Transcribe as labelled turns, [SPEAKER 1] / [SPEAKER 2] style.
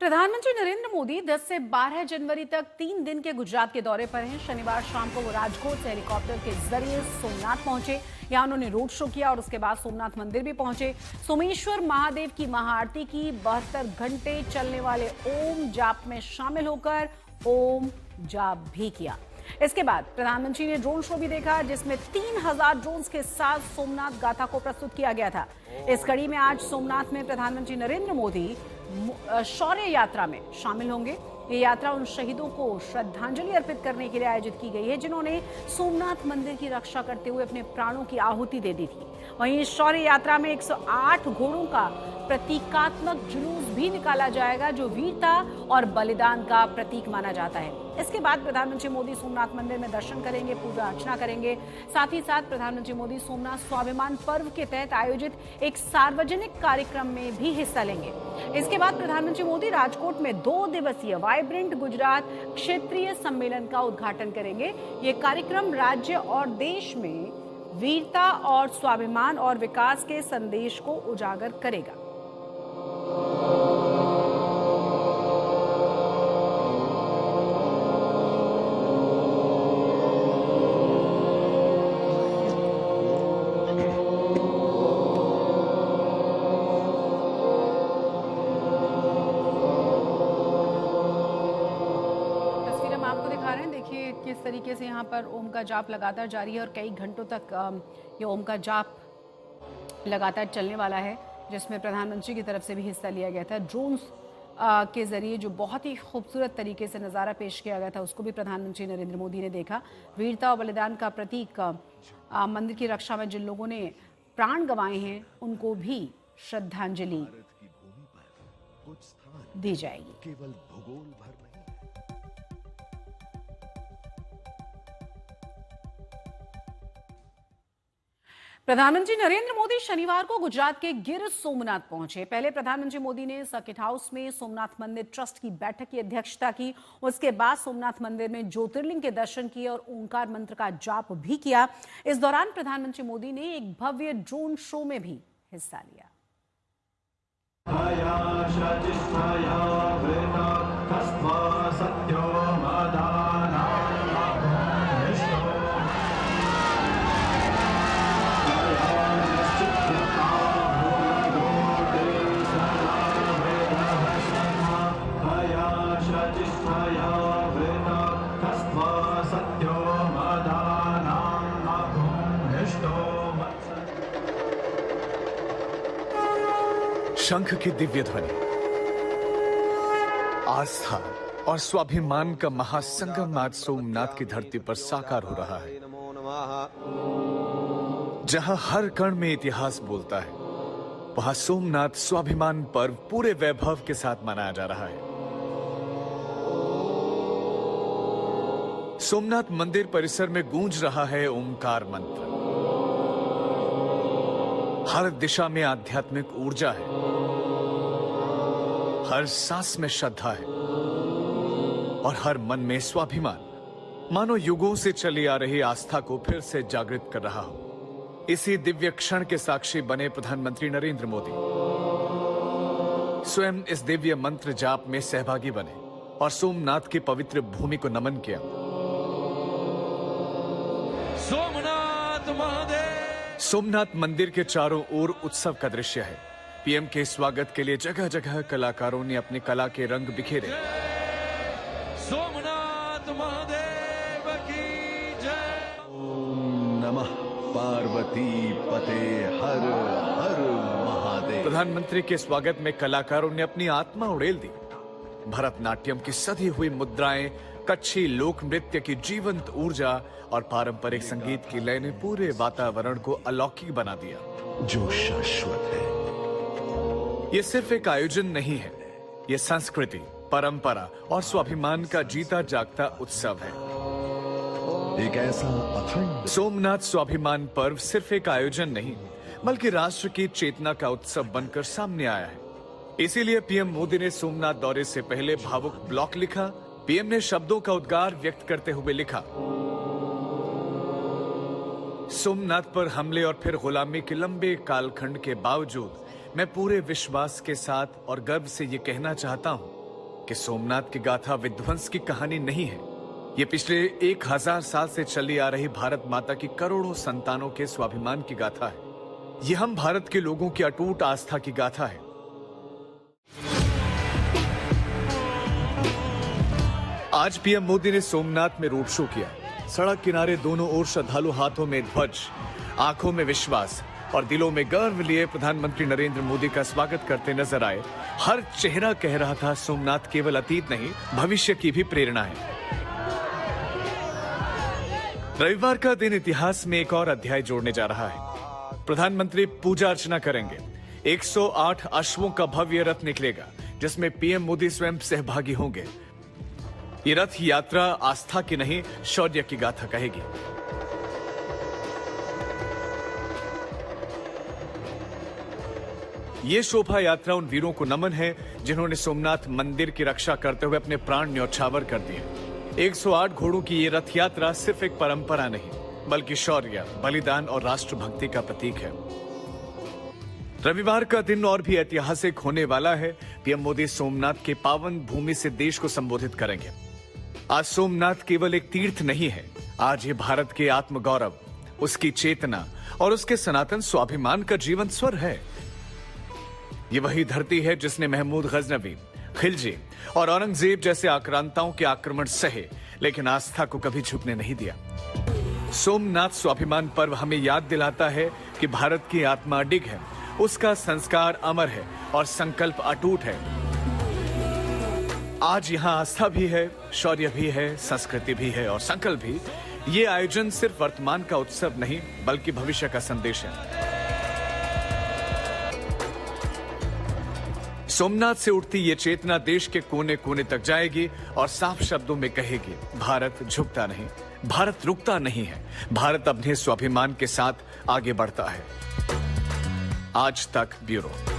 [SPEAKER 1] प्रधानमंत्री नरेंद्र मोदी 10 से 12 जनवरी तक 3 दिन के गुजरात के दौरे पर हैं। शनिवार शाम को वो राजकोट से हेलीकॉप्टर के जरिए सोमनाथ पहुंचे। यहां उन्होंने रोड शो किया और उसके बाद सोमनाथ मंदिर भी पहुंचे। सोमेश्वर महादेव की महाआरती की 72 घंटे चलने वाले ओम जाप में शामिल होकर ओम जाप भी किया। इसके बाद प्रधानमंत्री ने ड्रोन शो भी देखा, जिसमें 3000 ड्रोन्स के साथ सोमनाथ गाथा को प्रस्तुत किया गया था। इस कड़ी में आज सोमनाथ में प्रधानमंत्री नरेंद्र मोदी शौर्य यात्रा में शामिल होंगे। ये यात्रा उन शहीदों को श्रद्धांजलि अर्पित करने के लिए आयोजित की गई है, जिन्होंने सोमनाथ मंदिर की रक्षा करते हुए अपने प्राणों की आहुति दे दी थी। वहीं इस शौर्य यात्रा में 108 घोड़ों का प्रतीकात्मक जुलूस भी निकाला जाएगा, जो वीरता और बलिदान का प्रतीक माना जाता है। इसके बाद प्रधानमंत्री मोदी सोमनाथ मंदिर में दर्शन करेंगे, पूजा अर्चना करेंगे। साथ ही साथ प्रधानमंत्री मोदी सोमनाथ स्वाभिमान पर्व के तहत आयोजित एक सार्वजनिक कार्यक्रम में भी हिस्सा लेंगे। इसके बाद प्रधानमंत्री मोदी राजकोट में 2 दिवसीय वाइब्रेंट गुजरात क्षेत्रीय सम्मेलन का उद्घाटन करेंगे। ये कार्यक्रम राज्य और देश में वीरता और स्वाभिमान और विकास के संदेश को उजागर करेगा। देखिए किस तरीके से यहाँ पर ओम का जाप लगातार जारी है और कई घंटों तक ये ओम का जाप लगातार चलने वाला है, जिसमें प्रधानमंत्री की तरफ से भी हिस्सा लिया गया था। ड्रोन्स के जरिए जो बहुत ही खूबसूरत तरीके से नज़ारा पेश किया गया था, उसको भी प्रधानमंत्री नरेंद्र मोदी ने देखा। वीरता और बलिदान का प्रतीक मंदिर की रक्षा में जिन लोगों ने प्राण गंवाए हैं, उनको भी श्रद्धांजलि दी जाएगी। केवल भूगोल भर प्रधानमंत्री नरेंद्र मोदी शनिवार को गुजरात के गिर सोमनाथ पहुंचे। पहले प्रधानमंत्री मोदी ने सर्किट हाउस में सोमनाथ मंदिर ट्रस्ट की बैठक की अध्यक्षता की। उसके बाद सोमनाथ मंदिर में ज्योतिर्लिंग के दर्शन किए और ओंकार मंत्र का जाप भी किया। इस दौरान प्रधानमंत्री मोदी ने एक भव्य ड्रोन शो में भी हिस्सा लिया।
[SPEAKER 2] शंख की दिव्य ध्वनि, आस्था और स्वाभिमान का महासंगम आज सोमनाथ की धरती पर साकार हो रहा है। जहां हर कण में इतिहास बोलता है, वहां सोमनाथ स्वाभिमान पर्व पूरे वैभव के साथ मनाया जा रहा है। सोमनाथ मंदिर परिसर में गूंज रहा है ओंकार मंत्र। हर दिशा में आध्यात्मिक ऊर्जा है, हर सांस में श्रद्धा है और हर मन में स्वाभिमान, मानो युगों से चली आ रही आस्था को फिर से जागृत कर रहा हो। इसी दिव्य क्षण के साक्षी बने प्रधानमंत्री नरेंद्र मोदी। स्वयं इस दिव्य मंत्र जाप में सहभागी बने और सोमनाथ की पवित्र भूमि को नमन किया। सोमनाथ मंदिर के चारों ओर उत्सव का दृश्य है। पीएम के स्वागत के लिए जगह जगह कलाकारों ने अपनी कला के रंग बिखेरे।
[SPEAKER 3] सोमनाथ महादेव की जय। ओम नमः पार्वती पते हर हर महादेव।
[SPEAKER 2] प्रधानमंत्री के स्वागत में कलाकारों ने अपनी आत्मा उड़ेल दी। भरतनाट्यम की सधी हुई मुद्राएं, कच्छी लोक नृत्य की जीवंत ऊर्जा और पारंपरिक संगीत की लय ने पूरे वातावरण को अलौकिक बना दिया,
[SPEAKER 3] जो शाश्वत है।
[SPEAKER 2] ये सिर्फ एक आयोजन नहीं है, ये संस्कृति, परंपरा और स्वाभिमान का जीता जागता उत्सव है।
[SPEAKER 3] एक ऐसा अखंड
[SPEAKER 2] सोमनाथ स्वाभिमान पर्व सिर्फ एक आयोजन नहीं, बल्कि राष्ट्र की चेतना का उत्सव बनकर सामने आया है। इसीलिए पीएम मोदी ने सोमनाथ दौरे से पहले भावुक ब्लॉग लिखा। पीएम ने शब्दों का उद्गार व्यक्त करते हुए लिखा, सोमनाथ पर हमले और फिर गुलामी के लंबे कालखंड के बावजूद मैं पूरे विश्वास के साथ और गर्व से ये कहना चाहता हूं कि सोमनाथ की गाथा विध्वंस की कहानी नहीं है। ये पिछले 1000 साल से चली आ रही भारत माता की करोड़ों संतानों के स्वाभिमान की गाथा है। ये हम भारत के लोगों की अटूट आस्था की गाथा है। आज पीएम मोदी ने सोमनाथ में रोड शो किया। सड़क किनारे दोनों ओर श्रद्धालु हाथों में ध्वज, आंखों में विश्वास और दिलों में गर्व लिए प्रधानमंत्री नरेंद्र मोदी का स्वागत करते नजर आए। हर चेहरा कह रहा था सोमनाथ केवल अतीत नहीं, भविष्य की भी प्रेरणा है। रविवार का दिन इतिहास में एक और अध्याय जोड़ने जा रहा है। प्रधानमंत्री पूजा अर्चना करेंगे। 108 अश्वों का भव्य रथ निकलेगा, जिसमें पीएम मोदी स्वयं सहभागी होंगे। ये रथ यात्रा आस्था की नहीं, शौर्य की गाथा कहेगी। ये शोभा यात्रा उन वीरों को नमन है जिन्होंने सोमनाथ मंदिर की रक्षा करते हुए अपने प्राण न्यौछावर कर दिए। 108 घोड़ों की ये रथ यात्रा सिर्फ एक परंपरा नहीं, बल्कि शौर्य, बलिदान और राष्ट्रभक्ति का प्रतीक है। रविवार का दिन और भी ऐतिहासिक होने वाला है। पीएम मोदी सोमनाथ के पावन भूमि से देश को संबोधित करेंगे। आज सोमनाथ केवल एक तीर्थ नहीं है, आज ये भारत के आत्मगौरव, उसकी चेतना और उसके सनातन स्वाभिमान का जीवंत स्वर है। ये वही धरती है जिसने महमूद गजनवी, खिलजी और औरंगजेब जैसे आक्रांताओं के आक्रमण सहे, लेकिन आस्था को कभी झुकने नहीं दिया। सोमनाथ स्वाभिमान पर्व हमें याद दिलाता है कि भारत की आत्मा अडिग है, उसका संस्कार अमर है और संकल्प अटूट है। आज यहाँ आस्था भी है, शौर्य भी है, संस्कृति भी है और संकल्प भी। ये आयोजन सिर्फ वर्तमान का उत्सव नहीं, बल्कि भविष्य का संदेश है। सोमनाथ से उठती ये चेतना देश के कोने कोने तक जाएगी और साफ शब्दों में कहेगी, भारत झुकता नहीं, भारत रुकता नहीं है, भारत अपने स्वाभिमान के साथ आगे बढ़ता है। आज तक ब्यूरो।